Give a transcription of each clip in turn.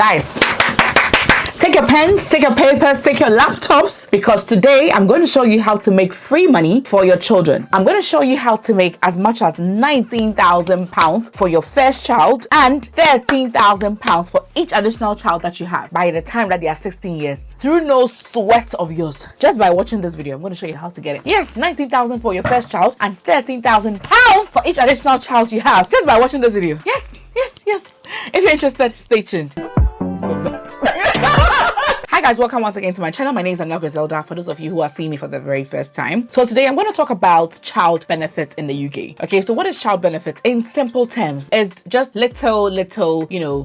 Guys, take your pens, take your papers, take your laptops, because today I'm going to show you how to make free money for your children. I'm going to show you how to make as much as £19,000 for your first child and £13,000 for each additional child that you have by the time that they are 16 years through no sweat of yours. Just by watching this video, I'm going to show you how to get it. Yes, £19,000 for your first child and £13,000 for each additional child you have just by watching this video. Yes. If you're interested, stay tuned. Stop that. Hi guys, welcome once again to my channel. My name is unravel for those of you who are seeing me for the very first time. So today I'm going to talk about child benefits in the UK. Okay, so what is child benefits? In simple terms, it's just little,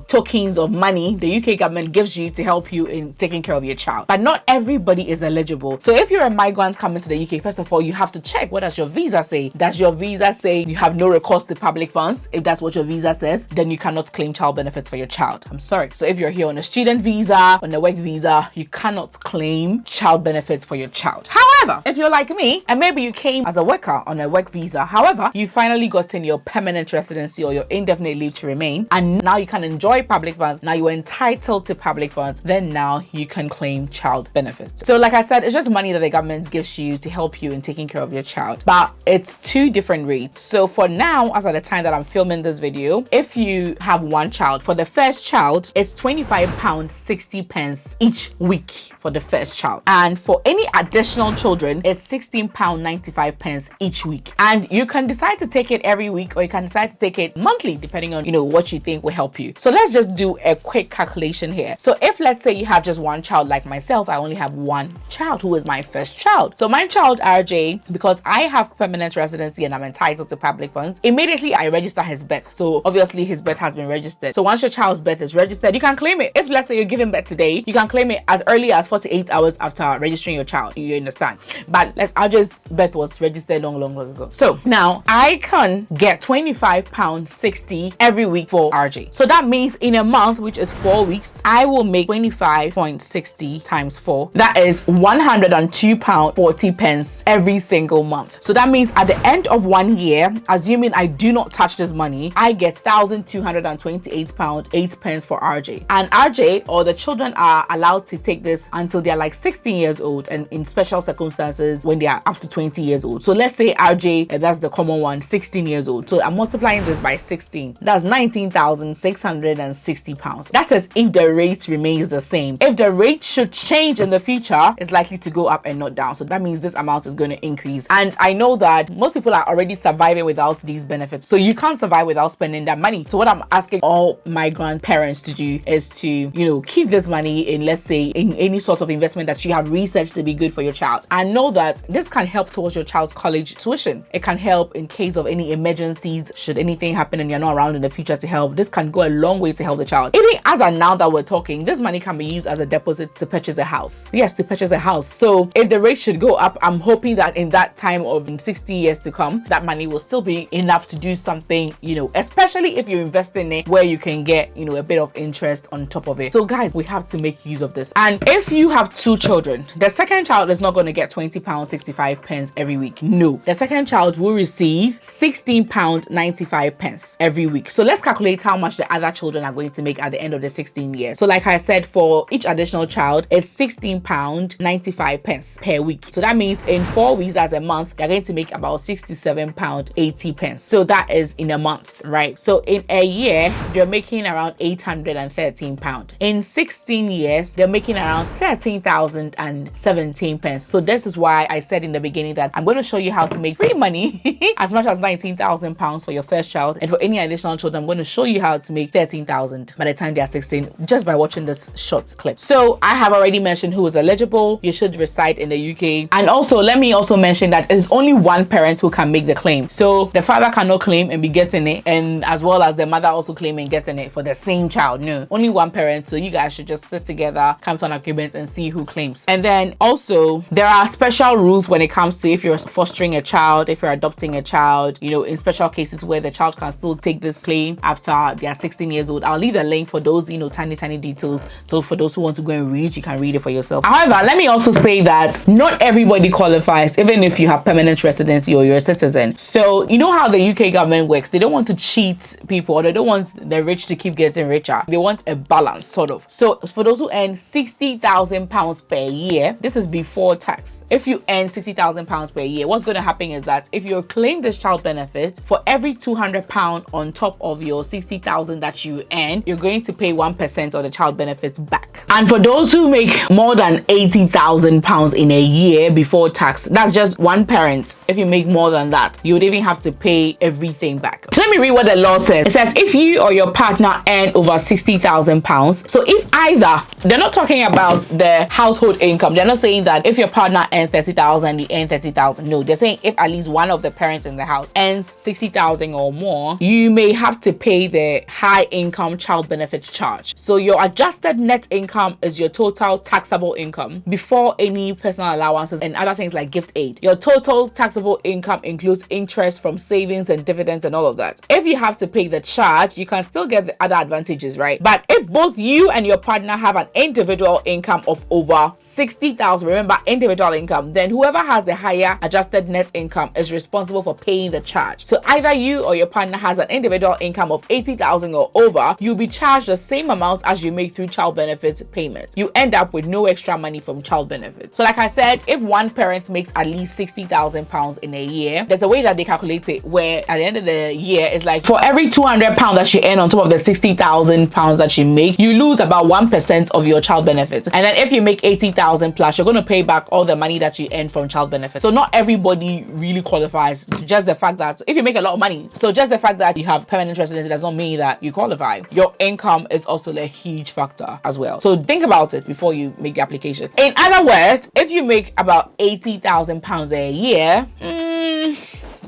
tokens of money the UK government gives you to help you in taking care of your child. But not everybody is eligible. So if you're a migrant coming to the UK, first of all, you have to check what does your visa say. Does your visa say you have no recourse to public funds? If that's what your visa says, then you cannot claim child benefits for your child. I'm sorry. So if you're here on a student visa, on a work visa, you cannot claim child benefits for your child. However, if you're like me and maybe you came as a worker on a work visa, however, you finally gotten your permanent residency or your indefinite leave to remain, and now you can enjoy public funds, now you're entitled to public funds, then now you can claim child benefits. So like I said, it's just money that the government gives you to help you in taking care of your child, but it's two different rates. So for now, as at the time that I'm filming this video, if you have one child, for the first child, it's £25.60 each week for the first child, and for any additional children it's £16.95 each week. And you can decide to take it every week or you can decide to take it monthly, depending on what you think will help you. So let's just do a quick calculation here. So if let's say you have just one child, like myself, I only have one child who is my first child. So my child RJ, because I have permanent residency and I'm entitled to public funds, immediately I register his birth. So obviously his birth has been registered. So once your child's birth is registered, you can claim it. If let's say you're giving birth today, you can claim it as early as 48 hours after registering your child. You understand? But RJ's birth was registered long ago. So now I can get £25.60 every week for RJ. So that means in a month, which is 4 weeks, I will make 25.60 times 4. That is £102.40 every single month. So that means at the end of 1 year, assuming I do not touch this money, I get £1,228.08 for RJ. And RJ or the children are allowed to take this until they're like 16 years old, and in special circumstances when they are up to 20 years old. So let's say RJ, that's the common one, 16 years old. So I'm multiplying this by 16. That's £19,660. That is if the rate remains the same. If the rate should change in the future, it's likely to go up and not down. So that means this amount is going to increase. And I know that most people are already surviving without these benefits. So you can't survive without spending that money. So what I'm asking all my grandparents to do is to, keep this money in, let's say, in any sort of investment that you have researched to be good for your child. And know that this can help towards your child's college tuition. It can help in case of any emergencies, should anything happen and you're not around in the future to help. This can go a long way to help the child. Even as of now that we're talking, this money can be used as a deposit to purchase a house. Yes, to purchase a house. So if the rate should go up, I'm hoping that in that time of 60 years to come, that money will still be enough to do something, especially if you invest in it where you can get, a bit of interest on top of it. So guys, we have to make use of this. And if you have two children, the second child is not going to get £20.65 every week. No, the second child will receive £16.95 every week. So let's calculate how much the other children are going to make at the end of the 16 years. So like I said, for each additional child, it's £16.95 per week. So that means in 4 weeks as a month, they're going to make about £67.80. So that is in a month, right? So in a year, they're making around £813. In 16 years, they're making around £13,017. So this is why I said in the beginning that I'm going to show you how to make free money as much as £19,000 for your first child, and for any additional children, I'm going to show you how to make £13,000 by the time they are 16 just by watching this short clip. So I have already mentioned who is eligible. You should reside in the UK. And also let me also mention that it's only one parent who can make the claim. So the father cannot claim and be getting it, and as well as the mother also claiming and getting it for the same child. No, only one parent. So you guys should just sit together, come to an agreement and see who claims. And then also there are are special rules when it comes to if you're fostering a child, if you're adopting a child, you know, in special cases where the child can still take this claim after they are 16 years old. I'll leave a link for those, you know, tiny details. So for those who want to go and read, you can read it for yourself. However, let me also say that not everybody qualifies, even if you have permanent residency or you're a citizen. So you know how the UK government works. They don't want to cheat people, or they don't want the rich to keep getting richer. They want a balance, sort of. So for those who earn £60,000 per year, this is before tax. If you earn £60,000 per year, what's going to happen is that if you claim this child benefit, for every £200 on top of your 60,000 that you earn, you're going to pay 1% of the child benefits back. And for those who make more than £80,000 in a year before tax, that's just one parent. If you make more than that, you would even have to pay everything back. So let me read what the law says. It says if you or your partner earn over £60,000, so if either, they're not talking about the household income. They're not saying that if your partner earns 30,000, you earn 30,000. No, they're saying if at least one of the parents in the house earns 60,000 or more, you may have to pay the high income child benefit charge. So your adjusted net income is your total taxable income before any personal allowances and other things like gift aid. Your total taxable income includes interest from savings and dividends and all of that. If you have to pay the charge, you can still get the other advantages, right? But if both you and your partner have an individual income of over 60,000, remember individual income, then whoever has the higher adjusted net income is responsible for paying the charge. So either you or your partner has an individual income of 80,000 or over, you'll be charged the same amount as you make through child benefits payments. You end up with no extra money from child benefits. So like I said, if one parent makes at least £60,000 in a year, there's a way that they calculate it where at the end of the year, it's like for every £200 that you earn on top of the £60,000 that you make, you lose about 1% of your child benefits. And then if you make 80,000 plus, you're going to pay back all the money that you earn from child benefits. So not everybody really qualifies. Just the fact that if you make a lot of money, so just the fact that you have permanent residency does not mean that you qualify. Your income is also a huge factor as well. So think about it before you make the application. In other words, if you make about £80,000 a year,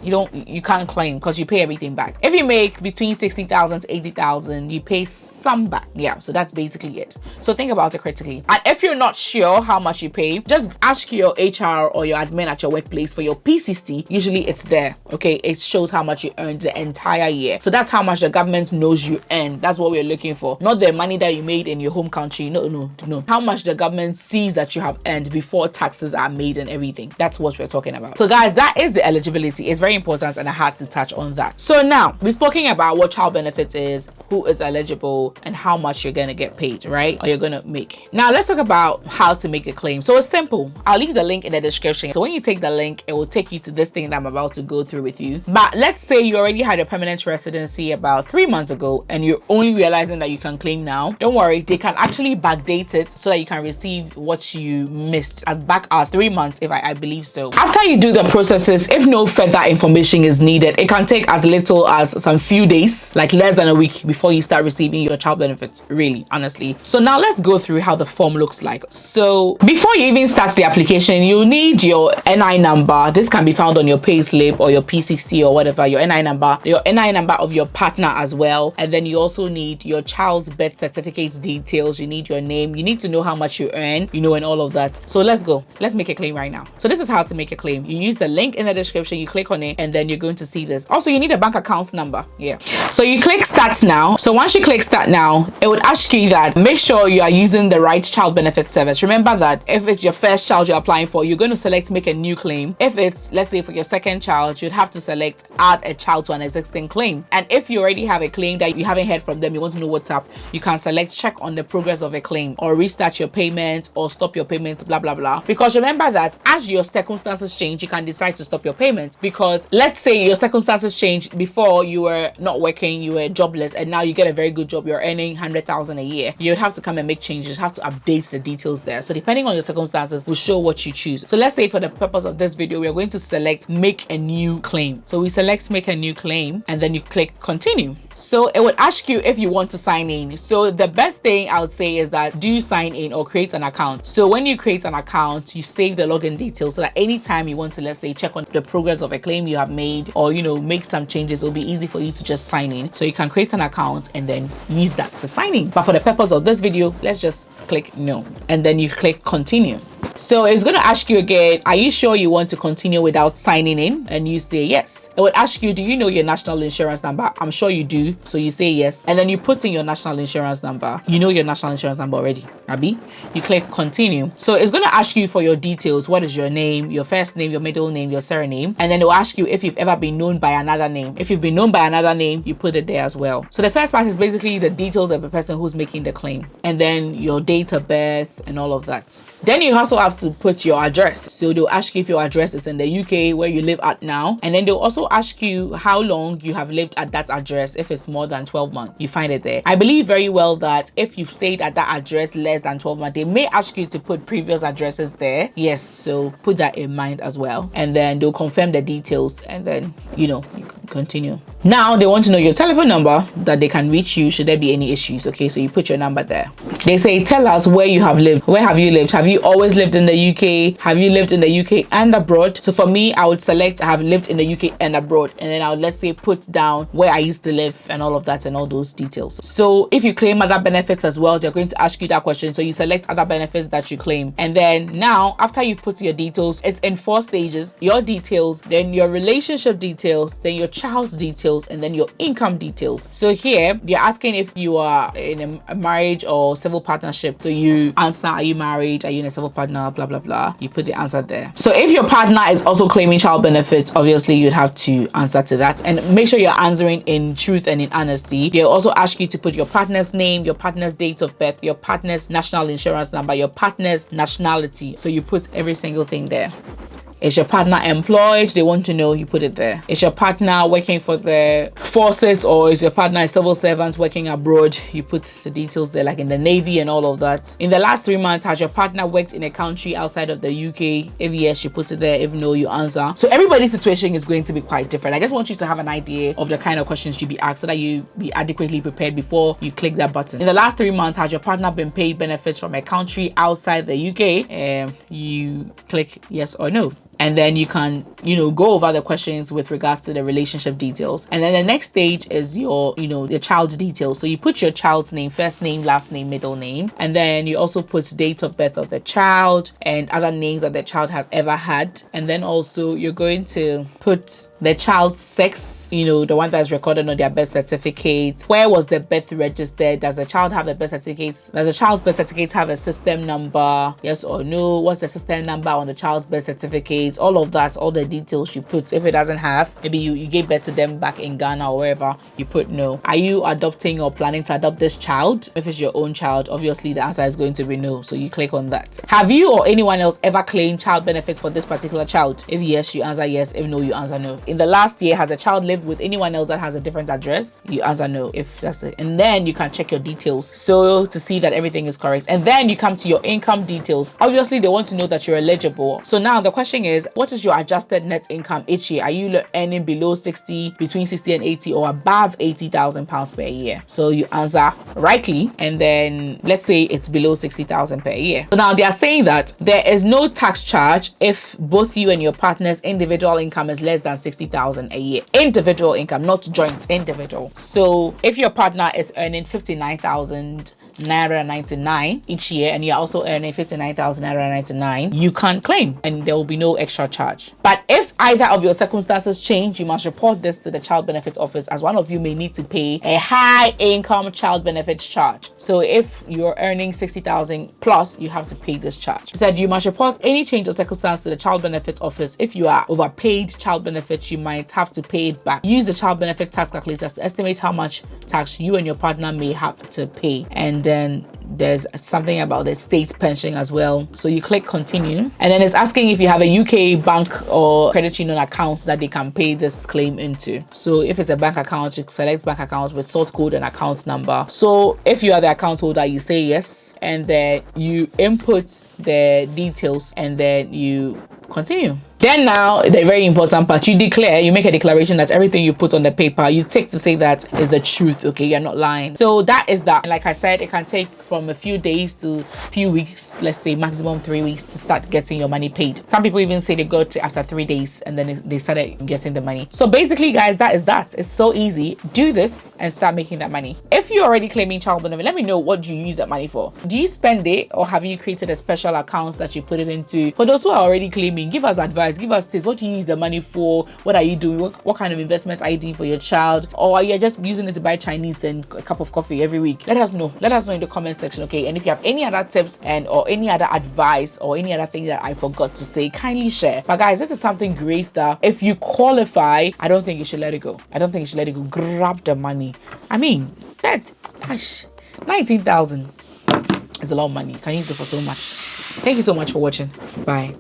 you can't claim because you pay everything back. If you make between 60,000 to 80,000, you pay some back. Yeah, so that's basically it. So think about it critically. And if you're not sure how much you pay, just ask your HR or your admin at your workplace for your P60. Usually it's there. Okay, it shows how much you earned the entire year. So that's how much the government knows you earn. That's what we're looking for. Not the money that you made in your home country. No. How much the government sees that you have earned before taxes are made and everything. That's what we're talking about. So guys, that is the eligibility. It's very important and I had to touch on that. So now we're speaking about what child benefits is, who is eligible, and how much you're gonna get paid, right? Or you're gonna make. Now let's talk about how to make a claim. So it's simple. I'll leave the link in the description. So when you take the link, it will take you to this thing that I'm about to go through with you. But let's say you already had a permanent residency about 3 months ago and you're only realizing that you can claim now. Don't worry, they can actually backdate it so that you can receive what you missed as back as 3 months, if I believe so. After you do the processes, if no further information is needed, it can take as little as some few days, like less than a week, before you start receiving your child benefits, really, honestly. So now let's go through how the form looks like. So before you even start the application, you'll need your NI number. This can be found on your payslip or your P60 or whatever, your NI number of your partner as well. And then you also need your child's birth certificate details. You need your name. You need to know how much you earn, and all of that. So let's go. Let's make a claim right now. So this is how to make a claim. You use the link in the description, you click on it, and then you're going to see this. Also, you need a bank account number. Yeah. So you click start now. So once you click start now, it would ask you that make sure you are using the right child benefit service. Remember that if it's your first child you're applying for, you're going to select make a new claim. If it's, let's say, for your second child, you'd have to select add a child to an existing claim. And if you already have a claim that you haven't heard from them, you want to know what's up, you can select check on the progress of a claim or restart your payment or stop your payment, blah blah blah. Because remember that as your circumstances change, you can decide to stop your payment. Because let's say your circumstances changed. Before you were not working, you were jobless, and now you get a very good job, you're earning 100,000 a year. You'd have to come and make changes, have to update the details there. So depending on your circumstances will show what you choose. So let's say for the purpose of this video, we're going to select make a new claim. So we select make a new claim and then you click continue. So it would ask you if you want to sign in. So the best thing I would say is that do you sign in or create an account. So when you create an account, you save the login details so that anytime you want to, let's say, check on the progress of a claim you have made or make some changes, it'll be easy for you to just sign in. So you can create an account and then use that to sign in. But for the purpose of this video, let's just click no and then you click continue. So it's going to ask you again, are you sure you want to continue without signing in? And you say yes. It would ask you, do you know your national insurance number? I'm sure you do. So you say yes. And then you put in your national insurance number. You know your national insurance number already, Abby. You click continue. So it's going to ask you for your details. What is your name, your first name, your middle name, your surname? And then it will ask you if you've ever been known by another name. If you've been known by another name, you put it there as well. So the first part is basically the details of the person who's making the claim. And then your date of birth and all of that. Then you also have to put your address. So they'll ask you if your address is in the UK, where you live at now. And then they'll also ask you how long you have lived at that address. If it's more than 12 months, you find it there. I believe very well that if you've stayed at that address less than 12 months, they may ask you to put previous addresses there. Yes, so put that in mind as well. And then they'll confirm the details, and then you can continue. Now they want to know your telephone number that they can reach you should there be any issues. Okay, so you put your number there. They say, tell us where you have lived. Where have you lived? Have you always lived in the UK? Have you lived in the UK and abroad? So for me, I would select I have lived in the UK and abroad, and then I would, let's say, put down where I used to live and all of that and all those details. So if you claim other benefits as well, they're going to ask you that question. So you select other benefits that you claim, and then now after you've put your details, it's in 4 stages: your details, then your relationship details, then your child's details, and then your income details. So here they're asking if you are in a marriage or civil partnership. So you answer, are you married, are you in a civil partner, blah blah blah. You put the answer there. So if your partner is also claiming child benefits, obviously you'd have to answer to that, and make sure you're answering in truth and in honesty. They'll also ask you to put your partner's name, your partner's date of birth, your partner's national insurance number, your partner's nationality. So you put every single thing there. Is your partner employed? They want to know, you put it there. Is your partner working for the forces, or is your partner a civil servant working abroad? You put the details there, like in the Navy and all of that. In the last 3 months, has your partner worked in a country outside of the UK? If yes, you put it there. If no, you answer. So everybody's situation is going to be quite different. I just want you to have an idea of the kind of questions you'll be asked so that you be adequately prepared before you click that button. In the last 3 months, has your partner been paid benefits from a country outside the UK? You click yes or no. And then you can, go over the questions with regards to the relationship details. And then the next stage is your, the child's details. So you put your child's name, first name, last name, middle name. And then you also put date of birth of the child and other names that the child has ever had. And then also you're going to put the child's sex, the one that's recorded on their birth certificate. Where was the birth registered? Does the child have the birth certificate? Does the child's birth certificate have a system number? Yes or no? What's the system number on the child's birth certificate? All of that, all the details you put. If it doesn't have, maybe you gave birth to them back in Ghana or wherever, you put no. Are you adopting or planning to adopt this child? If it's your own child, obviously the answer is going to be no, so you click on that. Have you or anyone else ever claimed child benefits for this particular child? If yes, you answer yes. If no, you answer no. In the last year, has a child lived with anyone else that has a different address? You answer no if that's it. And then you can check your details so to see that everything is correct. And then you come to your income details. Obviously they want to know that you're eligible. So now the question is, what is your adjusted net income each year? Are you earning below 60, between 60 and 80, or above 80,000 pounds per year? So you answer rightly, and then let's say it's below 60,000 per year. So now they are saying that there is no tax charge if both you and your partner's individual income is less than 60,000 a year. Individual income, not joint, individual. So if your partner is earning 59,000 naira 99 each year, and you're also earning 59,000 naira 99, you can claim and there will be no extra charge. But if either of your circumstances change, you must report this to the child benefits office, as one of you may need to pay a high income child benefits charge. So if you're earning 60,000 plus, you have to pay this charge. It said you must report any change of circumstance to the child benefits office. If you are overpaid child benefits, you might have to pay it back. Use the child benefit tax calculators to estimate how much tax you and your partner may have to pay. And then there's something about the state pension as well. So you click continue, and then it's asking if you have a UK bank or credit union account that they can pay this claim into. So if it's a bank account, you select bank account with source code and account number. So if you are the account holder, you say yes, and then you input the details, and then you continue. Then now, the very important part, you declare, you make a declaration that everything you put on the paper, you take to say that is the truth, okay? You're not lying. So that is that. Like I said, it can take from a few days to a few weeks, let's say maximum 3 weeks to start getting your money paid. Some people even say they got it after 3 days and then they started getting the money. So basically, guys, that is that. It's so easy. Do this and start making that money. If you're already claiming child benefit, let me know, what do you use that money for? Do you spend it, or have you created a special account that you put it into? For those who are already claiming, give us advice, give us tips. What do you use the money for? What are you doing? What kind of investments are you doing for your child? Or are you just using it to buy Chinese and a cup of coffee every week? Let us know. Let us know in the comment section, okay? And if you have any other tips or any other advice or any other thing that I forgot to say, kindly share. But guys, this is something great that if you qualify, I don't think you should let it go. I don't think you should let it go. Grab the money. I mean, that, gosh, 19,000 is a lot of money. You can use it for so much. Thank you so much for watching. Bye.